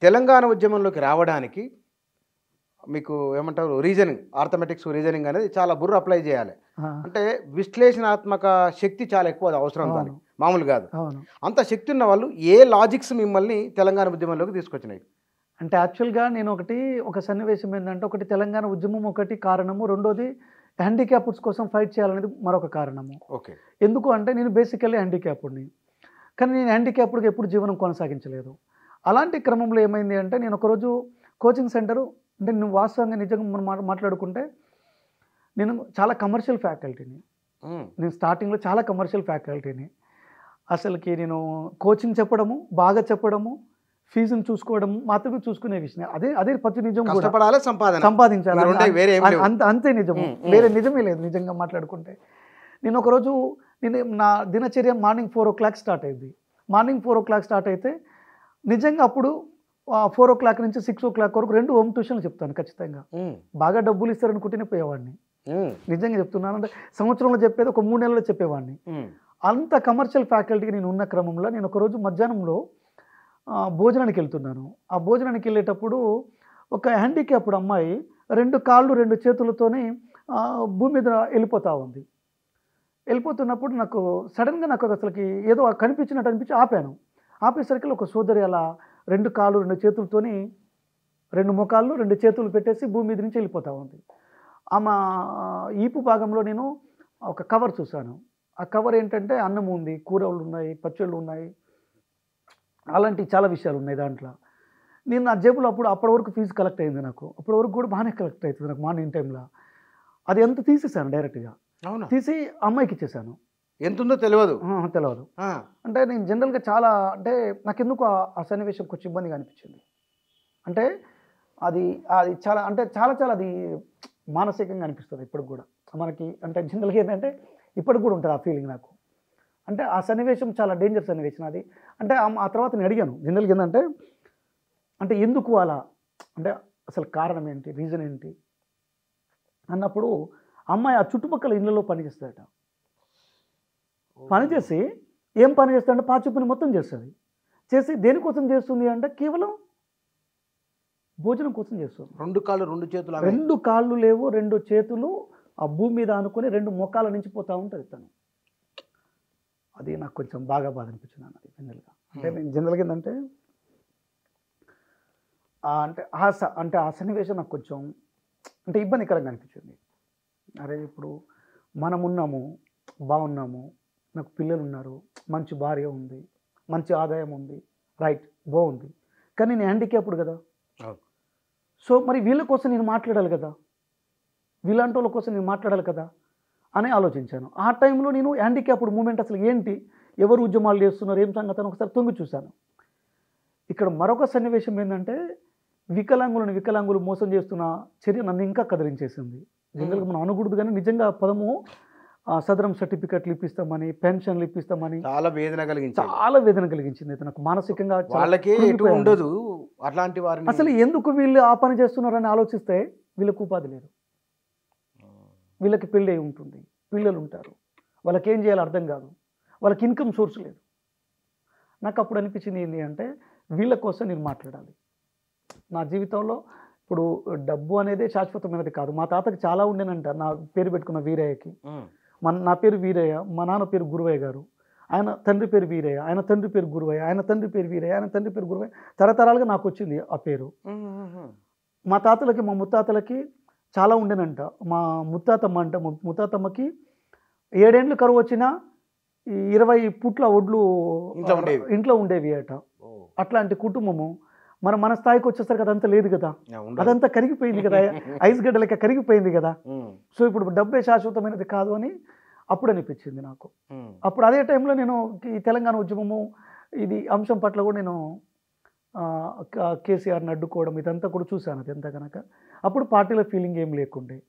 తెలంగాణ ఉద్యమంలోకి రావడానికి మీకు ఏమంటారు రీజనింగ్, ఆర్థమెటిక్స్ రీజనింగ్ అనేది చాలా బుర్ర అప్లై చేయాలి. అంటే విశ్లేషణాత్మక శక్తి చాలా ఎక్కువ అవసరం దానికి, మామూలు కాదు. అంత శక్తి ఉన్న వాళ్ళు ఏ లాజిక్స్ మిమ్మల్ని తెలంగాణ ఉద్యమంలోకి తీసుకొచ్చినాయి? అంటే యాక్చువల్గా నేను ఒక సన్నివేశం ఏంటంటే, ఒకటి తెలంగాణ ఉద్యమం ఒకటి కారణము, రెండోది హ్యాండిక్యాప్డ్స్ కోసం ఫైట్ చేయాలనేది మరొక కారణము. ఓకే. ఎందుకు అంటే నేను బేసికల్లీ హ్యాండిక్యాప్డ్ని, కానీ నేను హ్యాండిక్యాప్డ్గా ఎప్పుడు జీవనం కొనసాగించలేదు. అలాంటి క్రమంలో ఏమైంది అంటే, నేను ఒకరోజు కోచింగ్ సెంటరు, అంటే నువ్వు వాస్తవంగా నిజంగా మనం మాట్లాడుకుంటే నేను చాలా కమర్షియల్ ఫ్యాకల్టీని, నేను స్టార్టింగ్లో చాలా కమర్షియల్ ఫ్యాకల్టీని. అసలుకి నేను కోచింగ్ చెప్పడము, బాగా చెప్పడము, ఫీజును చూసుకోవడం మాత్రమే చూసుకునే విషయం. అదే ప్రతి నిజం, సంపాదించాలి అంతే నిజము, వేరే నిజమే లేదు. నిజంగా మాట్లాడుకుంటే నేను ఒకరోజు నా దినచర్య మార్నింగ్ 4 o'clock స్టార్ట్ అయింది. మార్నింగ్ 4 o'clock స్టార్ట్ అయితే నిజంగా అప్పుడు 4 o'clock నుంచి 6 o'clock వరకు 2 హోమ్ ట్యూషన్లు చెప్తాను ఖచ్చితంగా. బాగా డబ్బులు ఇస్తారనుకుంటేనే పోయేవాడిని, నిజంగా చెప్తున్నాను. అంటే సంవత్సరంలో చెప్పేది ఒక 3 నెలల్లో చెప్పేవాడిని. అంత కమర్షియల్ ఫ్యాకల్టీకి నేను ఉన్న క్రమంలో నేను ఒకరోజు మధ్యాహ్నంలో భోజనానికి వెళ్తున్నాను. ఆ భోజనానికి వెళ్ళేటప్పుడు ఒక హ్యాండిక్యాప్డ్ అమ్మాయి 2 కాళ్ళు 2 చేతులతోనే భూమి మీద వెళ్ళిపోతూ ఉంది. వెళ్ళిపోతున్నప్పుడు నాకు సడన్గా అసలుకి ఏదో కనిపించినట్టు అనిపించి ఆపాను. ఆపేసరికి ఒక సోదరి అలా 2 కాళ్ళు 2 చేతులతోని 2 మోకాళ్ళు 2 చేతులు పెట్టేసి భూమి మీద నుంచి వెళ్ళిపోతూ ఉంది. ఆమె ఈపు భాగంలో నేను ఒక కవర్ చూశాను. ఆ కవర్ ఏంటంటే అన్నం ఉంది, కూరలు ఉన్నాయి, పచ్చళ్ళు ఉన్నాయి, అలాంటి చాలా విషయాలు ఉన్నాయి దాంట్లో. నేను నా జేబులో అప్పటి వరకు ఫీజు కలెక్ట్ అయింది నాకు, అప్పటి వరకు కూడా బాగానే కలెక్ట్ అవుతుంది నాకు మార్నింగ్ టైంలో. అది ఎంత తీసేసాను డైరెక్ట్గా, తీసి అమ్మాయికి ఇచ్చేసాను. ఎంత ఉందో తెలియదు. అంటే నేను జనరల్గా చాలా, అంటే నాకెందుకు ఆ సన్నివేశం కొంచెం ఇబ్బందిగా అనిపించింది. అంటే అది చాలా, అంటే చాలా అది మానసికంగా అనిపిస్తుంది ఇప్పటికి కూడా మనకి. అంటే జనరల్గా ఏంటంటే ఇప్పటికి కూడా ఉంటుంది ఆ ఫీలింగ్ నాకు. అంటే ఆ సన్నివేశం చాలా డేంజర్ సన్నివేశం అది. అంటే ఆ తర్వాత నేను అడిగాను జనరల్గా ఏంటంటే, అంటే ఎందుకు అలా, అంటే అసలు కారణం ఏంటి, రీజన్ ఏంటి అన్నప్పుడు అమ్మాయి ఆ చుట్టుపక్కల ఇళ్ళలో పనిచేస్తుందట. పనిచేసి ఏం పని చేస్తుందంటే పాచి పని మొత్తం చేస్తుంది. చేసి దేనికోసం చేస్తుంది అంటే కేవలం భోజనం కోసం చేస్తుంది. 2 కాళ్ళు 2 చేతులు, 2 కాళ్ళు లేవు, 2 చేతులు ఆ భూమి మీద అనుకుని 2 మోకాల నుంచి పోతూ ఉంటుంది తను. అది నాకు కొంచెం బాగా బాధ అనిపించింది అన్నది జనరల్గా. అంటే నేను జనరల్గా ఏంటంటే అంటే ఆ సన్నివేశం నాకు కొంచెం అంటే ఇబ్బందికరంగా అనిపించింది. అరే ఇప్పుడు మనం ఉన్నాము, బాగున్నాము, నాకు పిల్లలు ఉన్నారు, మంచి భార్య ఉంది, మంచి ఆదాయం ఉంది, రైట్, బాగుంది, కానీ నేను హ్యాండిక్యాప్డ్ కదా. సో మరి వీళ్ళ కోసం నేను మాట్లాడాలి కదా, వీళ్ళంటి వాళ్ళ కోసం నేను మాట్లాడాలి కదా అని ఆలోచించాను. ఆ టైంలో నేను హ్యాండిక్యాప్డ్ మూమెంట్ అసలు ఏంటి, ఎవరు ఉద్యమాలు చేస్తున్నారు, ఏం సంగతి అని ఒకసారి తొంగి చూశాను. ఇక్కడ మరొక సన్నివేశం ఏంటంటే, వికలాంగులు మోసం చేస్తున్న చర్య నన్ను ఇంకా కదిలించేసింది. జనరల్గా మనం అనకూడదు కానీ నిజంగా పదము సదరం సర్టిఫికెట్లు ఇప్పిస్తామని, పెన్షన్లు ఇప్పిస్తామని చాలా వేదన కలిగించింది నాకు మానసికంగా. ఉండదు అట్లాంటి వారిని. అసలు ఎందుకు వీళ్ళు ఆ పని చేస్తున్నారని ఆలోచిస్తే వీళ్ళకు ఉపాధి లేదు, వీళ్ళకి పెళ్ళి అయి ఉంటుంది, పిల్లలు ఉంటారు, వాళ్ళకి ఏం చేయాలో అర్థం కాదు, వాళ్ళకి ఇన్కమ్ సోర్స్ లేదు. నాకు అప్పుడు అనిపించింది ఏంటి అంటే, వీళ్ళ కోసం నేను మాట్లాడాలి. నా జీవితంలో ఇప్పుడు డబ్బు అనేది శాశ్వతమైనది కాదు. మా తాతకి చాలా ఉండేనంట, నా పేరు పెట్టుకున్న వీరయ్యకి. నా పేరు వీరయ్య, మా నాన్న పేరు గురువయ్య గారు, ఆయన తండ్రి పేరు వీరయ్య, ఆయన తండ్రి పేరు గురువయ్య, ఆయన తండ్రి పేరు వీరయ్య, ఆయన తండ్రి పేరు గురువయ్య, తరతరాలుగా నాకు వచ్చింది ఆ పేరు. మా తాతలకి మా ముత్తాతలకి చాలా ఉండేనంట. మా ముత్తాతమ్మకి 7 ఏండ్లు కరువు వచ్చినా 20 పుట్ల ఒడ్లు ఇంట్లో ఉండేవి అట. అట్లాంటి కుటుంబము. మన స్థాయికి వచ్చేసరికి అదంతా లేదు కదా, అదంతా కరిగిపోయింది కదా, ఐస్ గడ్డ లెక్క కరిగిపోయింది కదా. సో ఇప్పుడు డబ్బే శాశ్వతమైనది కాదు అని అప్పుడు అనిపించింది నాకు. అప్పుడు అదే టైంలో నేను ఈ తెలంగాణ ఉద్యమము ఇది అంశం పట్ల కూడా నేను కేసీఆర్ని అడ్డుకోవడం ఇదంతా కూడా చూశాను. అది ఎంత కనుక అప్పుడు పార్టీల ఫీలింగ్ ఏం లేకుండే,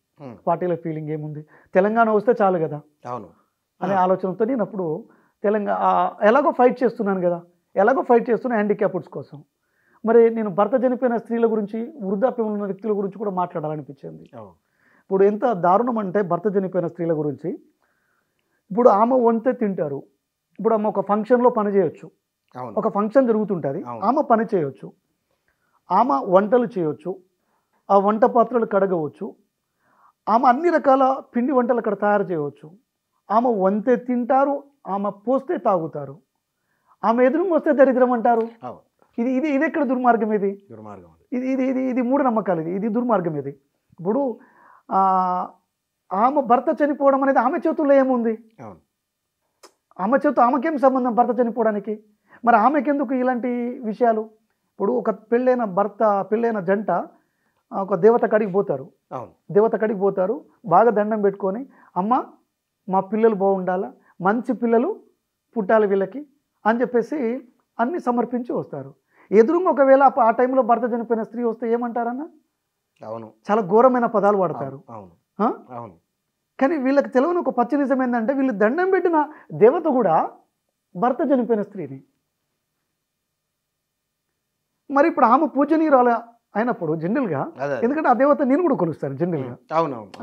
పార్టీల ఫీలింగ్ ఏముంది, తెలంగాణ వస్తే చాలు కదా అనే ఆలోచనతో నేను అప్పుడు ఎలాగో ఫైట్ చేస్తున్నాను కదా, ఎలాగో ఫైట్ చేస్తున్నా హ్యాండిక్యాప్డ్స్ కోసం. మరి నేను భర్త చనిపోయిన స్త్రీల గురించి, వృద్ధాప్యంలో ఉన్న వ్యక్తుల గురించి కూడా మాట్లాడాలనిపించింది. ఇప్పుడు ఎంత దారుణం అంటే, భర్త చనిపోయిన స్త్రీల గురించి, ఇప్పుడు ఆమె వంతే తింటారు, ఇప్పుడు ఆమె ఒక ఫంక్షన్లో పని చేయొచ్చు, ఒక ఫంక్షన్ జరుగుతుంటుంది, ఆమె పని చేయొచ్చు. ఆమె వంటలు చేయవచ్చు, ఆ వంట పాత్రలు కడగవచ్చు, ఆమె అన్ని రకాల పిండి వంటలు అక్కడ తయారు చేయవచ్చు, ఆమె వంతే తింటారు, ఆమె పోస్తే తాగుతారు, ఆమె ఎదురు వస్తే దరిద్రం అంటారు. ఇది ఇది ఇది ఎక్కడ దుర్మార్గం? దుర్మార్గం ఇది ఇది ఇది ఇది మూఢనమ్మకాలు, ఇది దుర్మార్గం. ఇది ఇప్పుడు ఆమె భర్త చనిపోవడం అనేది ఆమె చేతుల్లో ఏముంది? ఆమె చేతు ఆమెకేం సంబంధం భర్త చనిపోవడానికి? మరి ఆమెకెందుకు ఇలాంటి విషయాలు? ఇప్పుడు ఒక పెళ్ళైన జంట ఒక దేవత కాడికి పోతారు, బాగా దండం పెట్టుకొని, అమ్మ మా పిల్లలు బాగుండాలా, మంచి పిల్లలు పుట్టాలి వీళ్ళకి అని చెప్పేసి అన్ని సమర్పించి వస్తారు. ఎదురుగా ఒకవేళ ఆ టైంలో భర్త చనిపోయిన స్త్రీ వస్తే ఏమంటారన్న? అవును, చాలా ఘోరమైన పదాలు వాడతారు. అవును. కానీ వీళ్ళకి తెలియని ఒక పచ్చి నిజం ఏంటంటే, వీళ్ళు దండం పెట్టిన దేవత కూడా భర్త చనిపోయిన స్త్రీని. మరి ఇప్పుడు ఆమె పూజనీయురాలు అయినప్పుడు జనరల్గా, ఎందుకంటే ఆ దేవత నేను కూడా కొలుస్తాను జనరల్గా,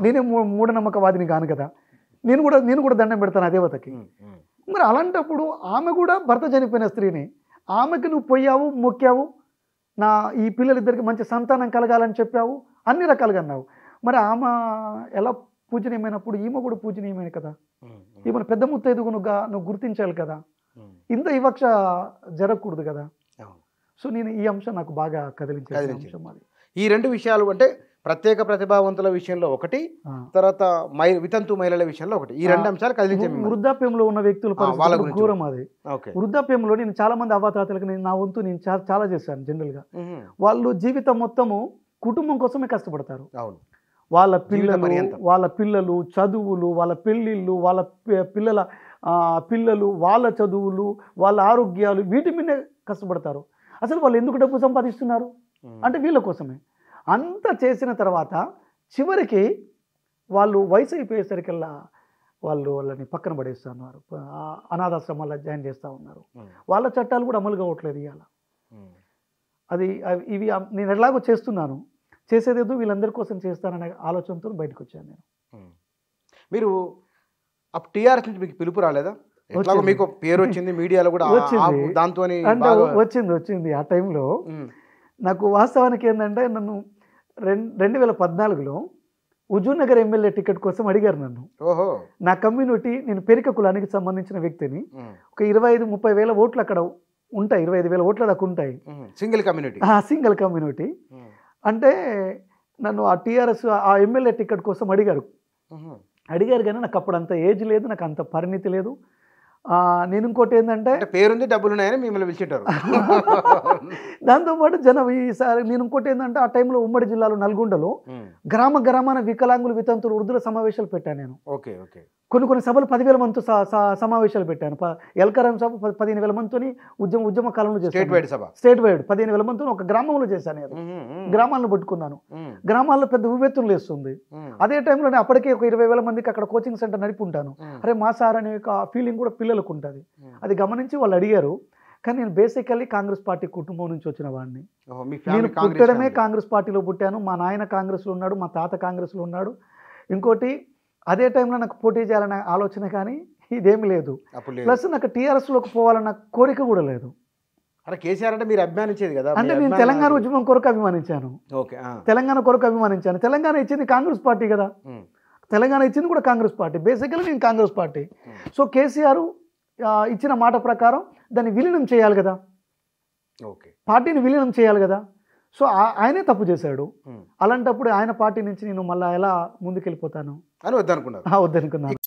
నేనే మూఢనమ్మకవాదిని కాను కదా, నేను కూడా దండం పెడతాను ఆ దేవతకి. మరి అలాంటప్పుడు ఆమె కూడా భర్త చనిపోయిన స్త్రీని, ఆమెకి నువ్వు పోయావు, మొక్కావు, ఈ పిల్లలిద్దరికి మంచి సంతానం కలగాలని చెప్పావు, అన్ని రకాలుగా అన్నావు. మరి ఆమె ఎలా పూజనీయమైనప్పుడు ఈమె కూడా పూజనీయమైన కదా, ఈమెను పెద్ద ముత్తైదుగా నువ్వు గుర్తించాలి కదా, ఇంత వివక్ష జరగకూడదు కదా. సో నేను ఈ అంశం నాకు బాగా కదిలించే అంశం అది. ఈ రెండు విషయాలు అంటే ప్రత్యేక ప్రతిభావంతుల విషయంలో ఒకటి, తర్వాత వితంతు మహిళల విషయంలో ఒకటి, ఈ రెండు అంశాలు కదిలించే. వృద్ధాప్యంలో ఉన్న వ్యక్తుల ఘోరం అది. వృద్ధాప్యంలో నేను చాలా మంది అవాతాతలకు నా వంతు నేను చాలా చేశాను. జనరల్గా వాళ్ళు జీవితం మొత్తము కుటుంబం కోసమే కష్టపడతారు. వాళ్ళ పిల్లలు చదువులు, వాళ్ళ పెళ్ళిళ్ళు, వాళ్ళ పిల్లలు వాళ్ళ చదువులు, వాళ్ళ ఆరోగ్యాలు, వీటి మీదే కష్టపడతారు. అసలు వాళ్ళు ఎందుకు డబ్బు సంపాదిస్తున్నారు అంటే వీళ్ళ కోసమే. అంతా చేసిన తర్వాత చివరికి వాళ్ళు వయసు అయిపోయేసరికల్లా వాళ్ళని పక్కన పడేస్తున్నారు, అనాథాశ్రమాల్లో జాయిన్ చేస్తూ ఉన్నారు. వాళ్ళ చట్టాలు కూడా అమలు కావట్లేదు ఇవాళ. ఇవి నేను ఎలాగో చేసేదేదో వీళ్ళందరి కోసం చేస్తాననే ఆలోచనతో బయటకు వచ్చాను నేను. మీరు టీఆర్ఎస్ నుంచి మీకు పిలుపు రాలేదా? మీకు పేరు వచ్చింది, మీడియాలో కూడా దాంతో వచ్చింది. ఆ టైంలో నాకు వాస్తవానికి ఏంటంటే, నన్ను 2014లో హుజూర్ నగర్ ఎమ్మెల్యే టికెట్ కోసం అడిగారు నన్ను. నా కమ్యూనిటీ, నేను పెరిక కులానికి సంబంధించిన వ్యక్తిని, ఒక 25-30 వేల ఓట్లు అక్కడ ఉంటాయి, 25,000 ఓట్ల దాకా ఉంటాయి. సింగిల్ కమ్యూనిటీ అంటే నన్ను ఆ టీఆర్ఎస్ ఆ ఎమ్మెల్యే టికెట్ కోసం అడిగారు కానీ నాకు అప్పుడు అంత ఏజ్ లేదు, నాకు అంత పరిణితి లేదు. నేను ఇంకోటి ఏంటంటే, పేరుంది, డబ్బులు ఉన్నాయని మిమ్మల్ని పిలిచేటారు. దాంతోపాటు ఈసారి నేను ఇంకోటి ఏంటంటే, ఆ టైంలో ఉమ్మడి జిల్లాలో నల్గొండలో గ్రామాన వికలాంగులు, వితంతులు, వృద్ధుల సమావేశాలు పెట్టాను నేను. కొన్ని సభలు 10,000 మందితో సమావేశాలు పెట్టాను. ఎల్కరం సభ 15,000 మందితో ఉద్యమ కాలంలో చేశాను. స్టేట్ వైడ్ 15,000 మందితో ఒక గ్రామంలో చేశాను. గ్రామాలను పట్టుకున్నాను. గ్రామాల్లో పెద్ద ఉవ్వెత్తులు లేస్తుంది. అదే టైంలో అప్పటికే ఒక 20,000 మందికి అక్కడ కోచింగ్ సెంటర్ నడిపి ఉంటాను. అరే మా సార్ అనే ఒక ఫీలింగ్ కూడా పిల్లలకు ఉంటుంది. అది గమనించి వాళ్ళు అడిగారు. కానీ నేను బేసికల్లీ కాంగ్రెస్ పార్టీ కుటుంబం నుంచి వచ్చిన వాడిని. నేను పుట్టడమే కాంగ్రెస్ పార్టీలో పుట్టాను. మా నాయన కాంగ్రెస్లో ఉన్నాడు, మా తాత కాంగ్రెస్లో ఉన్నాడు. ఇంకోటి, అదే టైంలో నాకు పోటీ చేయాలనే ఆలోచన కానీ ఇదేమి లేదు. ప్లస్ నాకు టీఆర్ఎస్లోకి పోవాలన్న కోరిక కూడా లేదు. కేసీఆర్ అంటే మీరు అభిమానించేది కదా. అంటే నేను తెలంగాణ ఉద్యమం కొరకు అభిమానించాను. తెలంగాణ ఇచ్చింది కాంగ్రెస్ పార్టీ కదా. తెలంగాణ ఇచ్చింది కూడా కాంగ్రెస్ పార్టీ. బేసికల్లీ నేను కాంగ్రెస్ పార్టీ. సో కేసీఆర్ ఇచ్చిన మాట ప్రకారం దాన్ని విలీనం చేయాలి కదా, పార్టీని విలీనం చేయాలి కదా. సో ఆయనే తప్పు చేశాడు. అలాంటప్పుడు ఆయన పార్టీ నుంచి నేను మళ్ళీ ఎలా ముందుకెళ్ళిపోతాను అని వద్దనుకున్నాను.